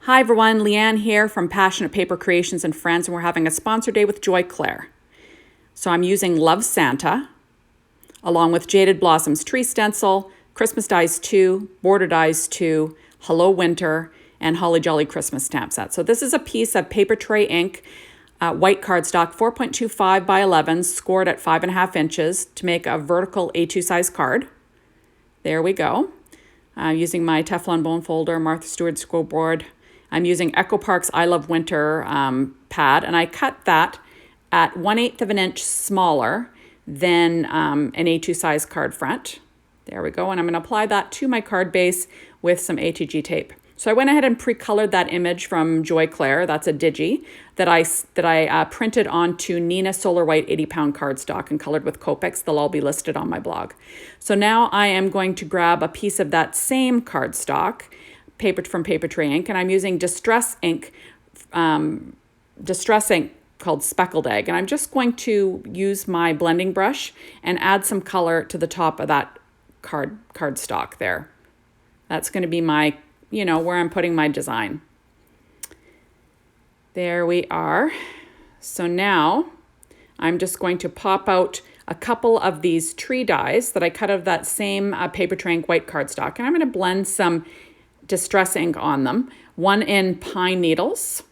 Hi everyone, Leanne here from Passionate Paper Creations and Friends, and we're having a sponsor day with Joy Clair. So I'm using Love Santa, along with Jaded Blossoms Tree Stencil, Christmas Dies 2, Border Dies 2, Hello Winter, and Holly Jolly Christmas stamp set. So this is a piece of paper tray ink, white cardstock, 4.25 by 11, scored at 5.5 inches to make a vertical A2 size card. There we go. Using my Teflon bone folder, Martha Stewart scroll board. I'm using Echo Park's I Love Winter pad, and I cut that at 1/8 of an inch smaller than an A2 size card front. There we go, and I'm going to apply that to my card base with some ATG tape. So I went ahead and pre-colored that image from Joy Clair. That's a digi that I printed onto Nina Solar White 80-pound cardstock and colored with Copics. They'll all be listed on my blog. So now I am going to grab a piece of that same cardstock, papered from Paper Tray Ink, and I'm using distress ink called Speckled Egg, and I'm just going to use my blending brush and add some color to the top of that cardstock there. That's going to be my, where I'm putting my design. There we are. So now I'm just going to pop out a couple of these tree dies that I cut out of that same Paper Tray Ink white cardstock, and I'm going to blend some distress ink on them, one in pine needles,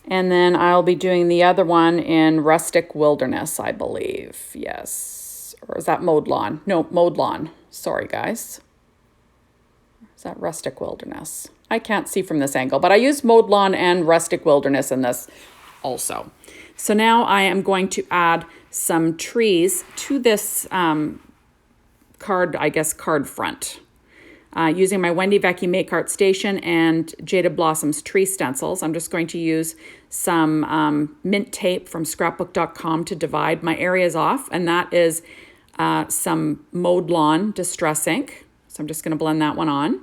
and then I'll be doing the other one in rustic wilderness, I believe. Yes, or is that mowed lawn? No, mowed lawn. Sorry guys, is that rustic wilderness? I can't see from this angle, but I used mowed lawn and rustic wilderness in this also. So now I am going to add some trees to this card front, using my Wendy Vecchi Make Art Station and Jaded Blossoms Tree Stencils. I'm just going to use some mint tape from scrapbook.com to divide my areas off, and that is some mowed lawn distress ink. So I'm just going to blend that one on,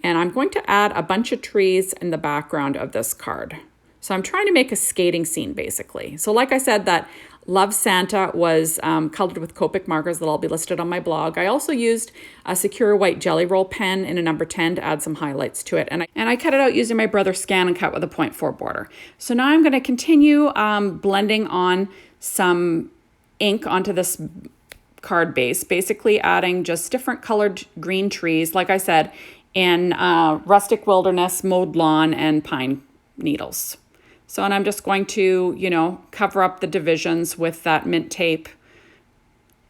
and I'm going to add a bunch of trees in the background of this card. So I'm trying to make a skating scene basically. So like I said, that Love Santa was colored with Copic markers that will be listed on my blog. I also used a secure white jelly roll pen in a number 10 to add some highlights to it. And I cut it out using my brother's scan and cut with a 0.4 border. So now I'm going to continue blending on some ink onto this card base, basically adding just different colored green trees, like I said, in rustic wilderness, mowed lawn, and pine needles. So, and I'm just going to, cover up the divisions with that mint tape.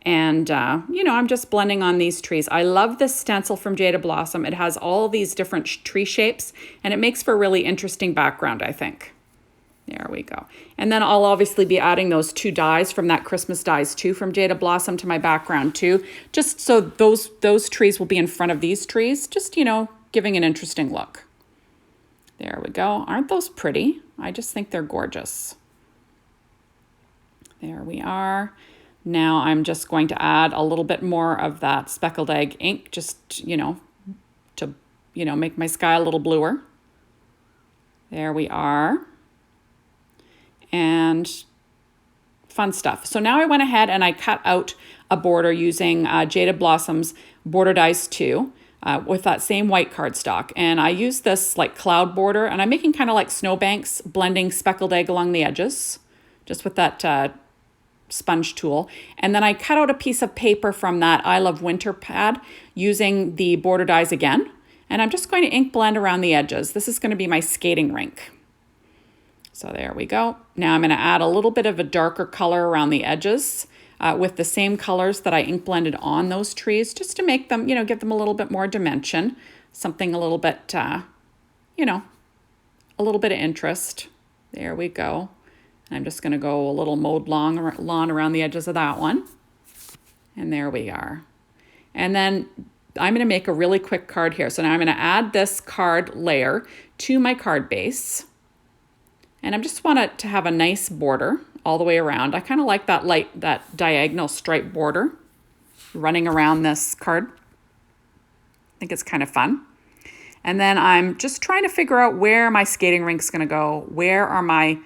And, I'm just blending on these trees. I love this stencil from Jaded Blossom. It has all these different tree shapes, and it makes for a really interesting background, I think. There we go. And then I'll obviously be adding those two dies from that Christmas Dies 2 from Jaded Blossom to my background too. Just so those trees will be in front of these trees, just, giving an interesting look. There we go. Aren't those pretty? I just think they're gorgeous. There we are. Now I'm just going to add a little bit more of that Speckled Egg ink, just, to, make my sky a little bluer. There we are. And fun stuff. So now I went ahead and I cut out a border using Jaded Blossoms Border Dies 2. With that same white cardstock. And I use this like cloud border, and I'm making kind of like snowbanks, blending Speckled Egg along the edges, just with that sponge tool. And then I cut out a piece of paper from that I Love Winter pad using the border dies again. And I'm just going to ink blend around the edges. This is going to be my skating rink. So there we go. Now I'm going to add a little bit of a darker color around the edges, with the same colors that I ink blended on those trees, just to make them, give them a little bit more dimension, something a little bit, a little bit of interest. There we go. And I'm just going to go a little mowed lawn around the edges of that one. And there we are. And then I'm going to make a really quick card here. So now I'm going to add this card layer to my card base. And I just want it to have a nice border all the way around. I kind of like that diagonal stripe border running around this card. I think it's kind of fun. And then I'm just trying to figure out where my skating rink's going to go. Where are my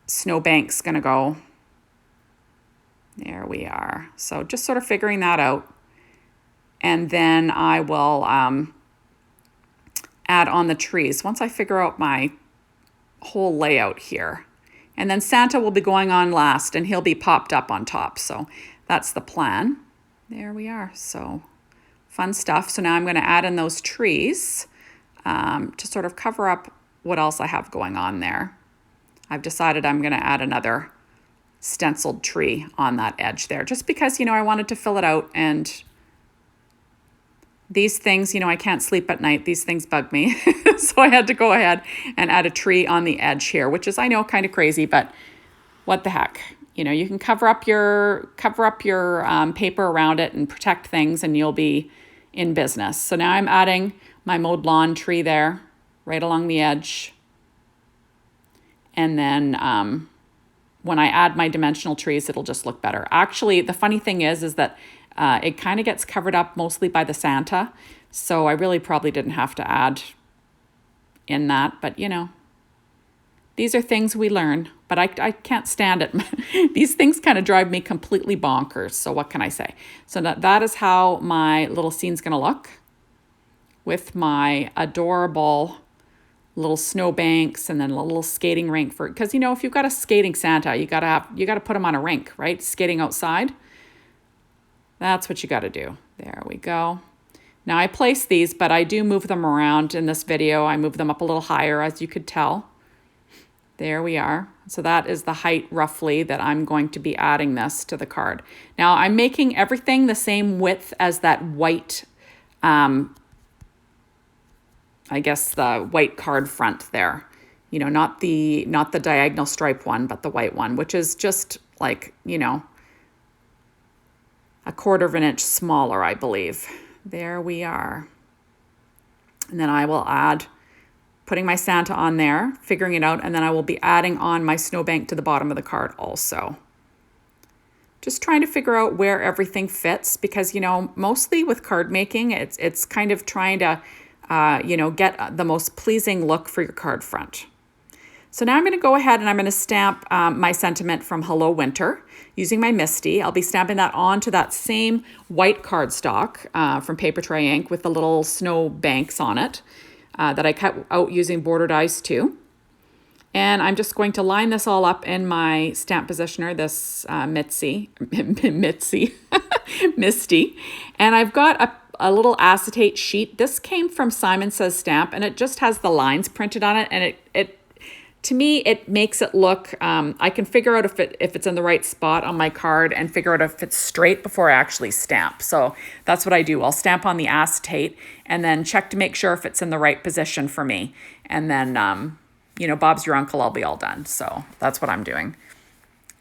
snowbanks going to go? There we are. So just sort of figuring that out. And then I will add on the trees once I figure out my whole layout here. And then Santa will be going on last, and he'll be popped up on top. So that's the plan. There we are. So fun stuff. So now I'm going to add in those trees to sort of cover up what else I have going on there. I've decided I'm going to add another stenciled tree on that edge there, just because, you know, I wanted to fill it out. And these things, you know, I can't sleep at night. These things bug me. So I had to go ahead and add a tree on the edge here, which is, I know, kind of crazy, but what the heck? You know, you can cover up your paper around it and protect things, and you'll be in business. So now I'm adding my mowed lawn tree there, right along the edge. And then when I add my dimensional trees, it'll just look better. Actually, the funny thing is that it kind of gets covered up mostly by the Santa. So I really probably didn't have to add in that. But, you know, these are things we learn. But I can't stand it. These things kind of drive me completely bonkers. So what can I say? So that is how my little scene's going to look with my adorable little snowbanks and then a little skating rink for, because, you know, if you've got a skating Santa, you got to put him on a rink, right? Skating outside. That's what you got to do. There we go. Now I place these, but I do move them around in this video. I move them up a little higher, as you could tell. There we are. So that is the height roughly that I'm going to be adding this to the card. Now I'm making everything the same width as that white, I guess the white card front there. You know, not the diagonal stripe one, but the white one, which is just like, you know, a 1/4 of an inch smaller, I believe. There we are. And then I will add, putting my Santa on there, figuring it out, and then I will be adding on my snowbank to the bottom of the card also. Just trying to figure out where everything fits, because, you know, mostly with card making, it's kind of trying to, you know, get the most pleasing look for your card front. So now I'm going to go ahead and I'm going to stamp my sentiment from Hello Winter using my Misty. I'll be stamping that onto that same white cardstock from Paper Tray Ink with the little snow banks on it that I cut out using border dies too. And I'm just going to line this all up in my stamp positioner, this Misty. And I've got a little acetate sheet. This came from Simon Says Stamp, and it just has the lines printed on it, and it to me, it makes it look, I can figure out if it's in the right spot on my card and figure out if it's straight before I actually stamp. So that's what I do. I'll stamp on the acetate and then check to make sure if it's in the right position for me. And then, you know, Bob's your uncle, I'll be all done. So that's what I'm doing.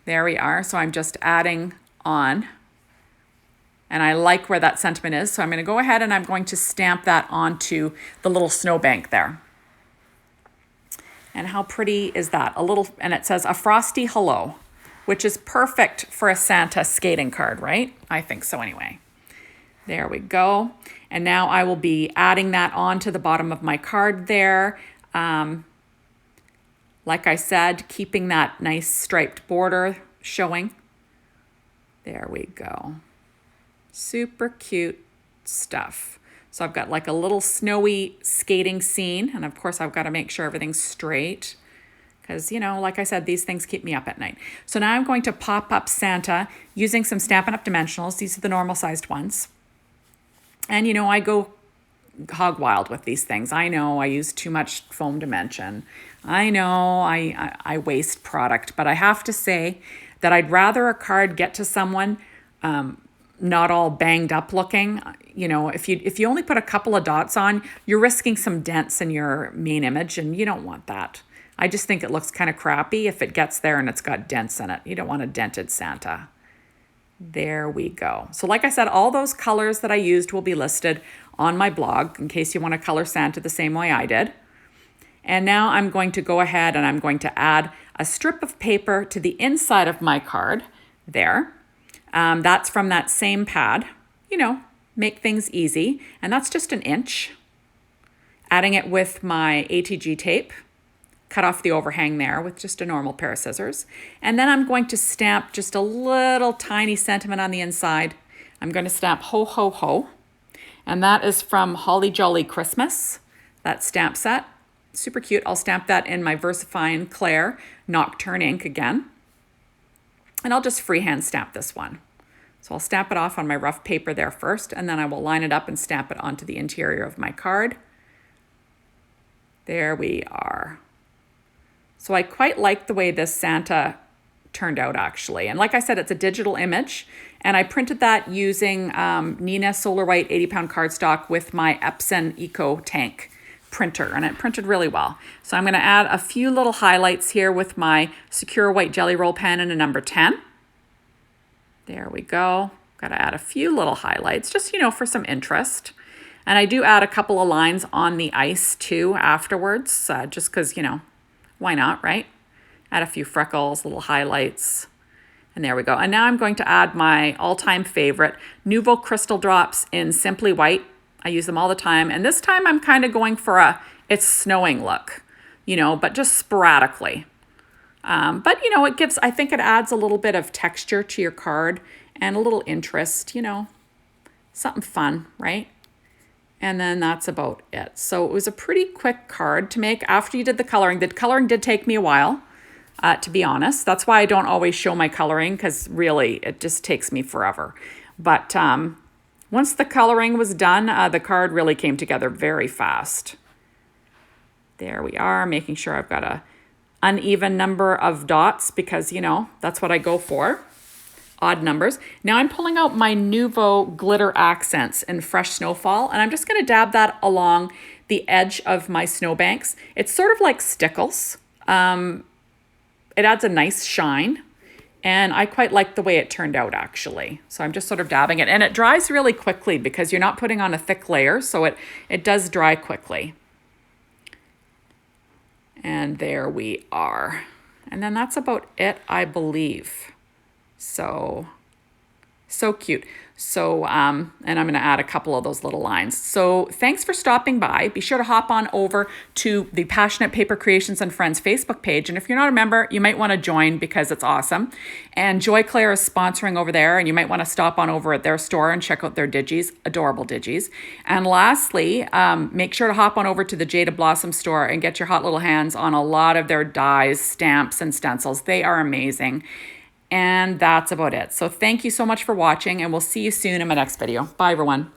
There we are. So I'm just adding on. And I like where that sentiment is. So I'm going to go ahead and I'm going to stamp that onto the little snowbank there. And how pretty is that? And it says a Frosty hello, which is perfect for a Santa skating card, right? I think so anyway. There we go. And now I will be adding that onto the bottom of my card there. Like I said, keeping that nice striped border showing. There we go. Super cute stuff. So I've got like a little snowy skating scene. And of course, I've got to make sure everything's straight because, you know, like I said, these things keep me up at night. So now I'm going to pop up Santa using some Stampin' Up! Dimensionals. These are the normal sized ones. And, you know, I go hog wild with these things. I know I use too much foam dimension. I know I waste product, but I have to say that I'd rather a card get to someone not all banged up looking. You know, if you only put a couple of dots on, you're risking some dents in your main image, and you don't want that. I just think it looks kind of crappy if it gets there and it's got dents in it. You don't want a dented Santa. There we go. So like I said, all those colors that I used will be listed on my blog in case you want to color Santa the same way I did. And now I'm going to go ahead and I'm going to add a strip of paper to the inside of my card there. That's from that same pad, you know, make things easy. And that's just 1 inch. Adding it with my ATG tape, cut off the overhang there with just a normal pair of scissors. And then I'm going to stamp just a little tiny sentiment on the inside. I'm going to stamp Ho, Ho, Ho. And that is from Holly Jolly Christmas. that stamp set. Super cute. I'll stamp that in my VersaFine Clair Nocturne ink again. And I'll just freehand stamp this one. So I'll stamp it off on my rough paper there first, and then I will line it up and stamp it onto the interior of my card. There we are. So I quite like the way this Santa turned out, actually. And like I said, it's a digital image, and I printed that using Nina Solar White 80-pound cardstock with my Epson Eco Tank printer, and it printed really well. So I'm going to add a few little highlights here with my Secure White Jelly Roll pen in a number 10. There we go. Got to add a few little highlights, just, you know, for some interest. And I do add a couple of lines on the ice too afterwards, just because, you know, why not, right? Add a few freckles, little highlights. And there we go. And now I'm going to add my all-time favorite, Nouveau Crystal Drops in Simply White. I use them all the time. And this time I'm kind of going for a it's snowing look, you know, but just sporadically. But, you know, it gives, I think it adds a little bit of texture to your card and a little interest, you know, something fun, right? And then that's about it. So it was a pretty quick card to make after you did the coloring. The coloring did take me a while, to be honest. That's why I don't always show my coloring, because really it just takes me forever. But once the coloring was done, the card really came together very fast. There we are, making sure I've got a uneven number of dots because, you know, that's what I go for. Odd numbers. Now I'm pulling out my Nouveau Glitter Accents in Fresh Snowfall, and I'm just going to dab that along the edge of my snowbanks. It's sort of like stickles. It adds a nice shine, and I quite like the way it turned out, actually. So I'm just sort of dabbing it, and it dries really quickly because you're not putting on a thick layer, so it does dry quickly. And there we are. And then that's about it, I believe. So cute. So, and I'm going to add a couple of those little lines. So thanks for stopping by. Be sure to hop on over to the Passionate Paper Creations and Friends Facebook page. And if you're not a member, you might want to join because it's awesome. And Joy Clair is sponsoring over there, and you might want to stop on over at their store and check out their digis, adorable digis. And lastly, make sure to hop on over to the Jaded Blossom store and get your hot little hands on a lot of their dies, stamps, and stencils. They are amazing. And that's about it. So thank you so much for watching, and we'll see you soon in my next video. Bye, everyone.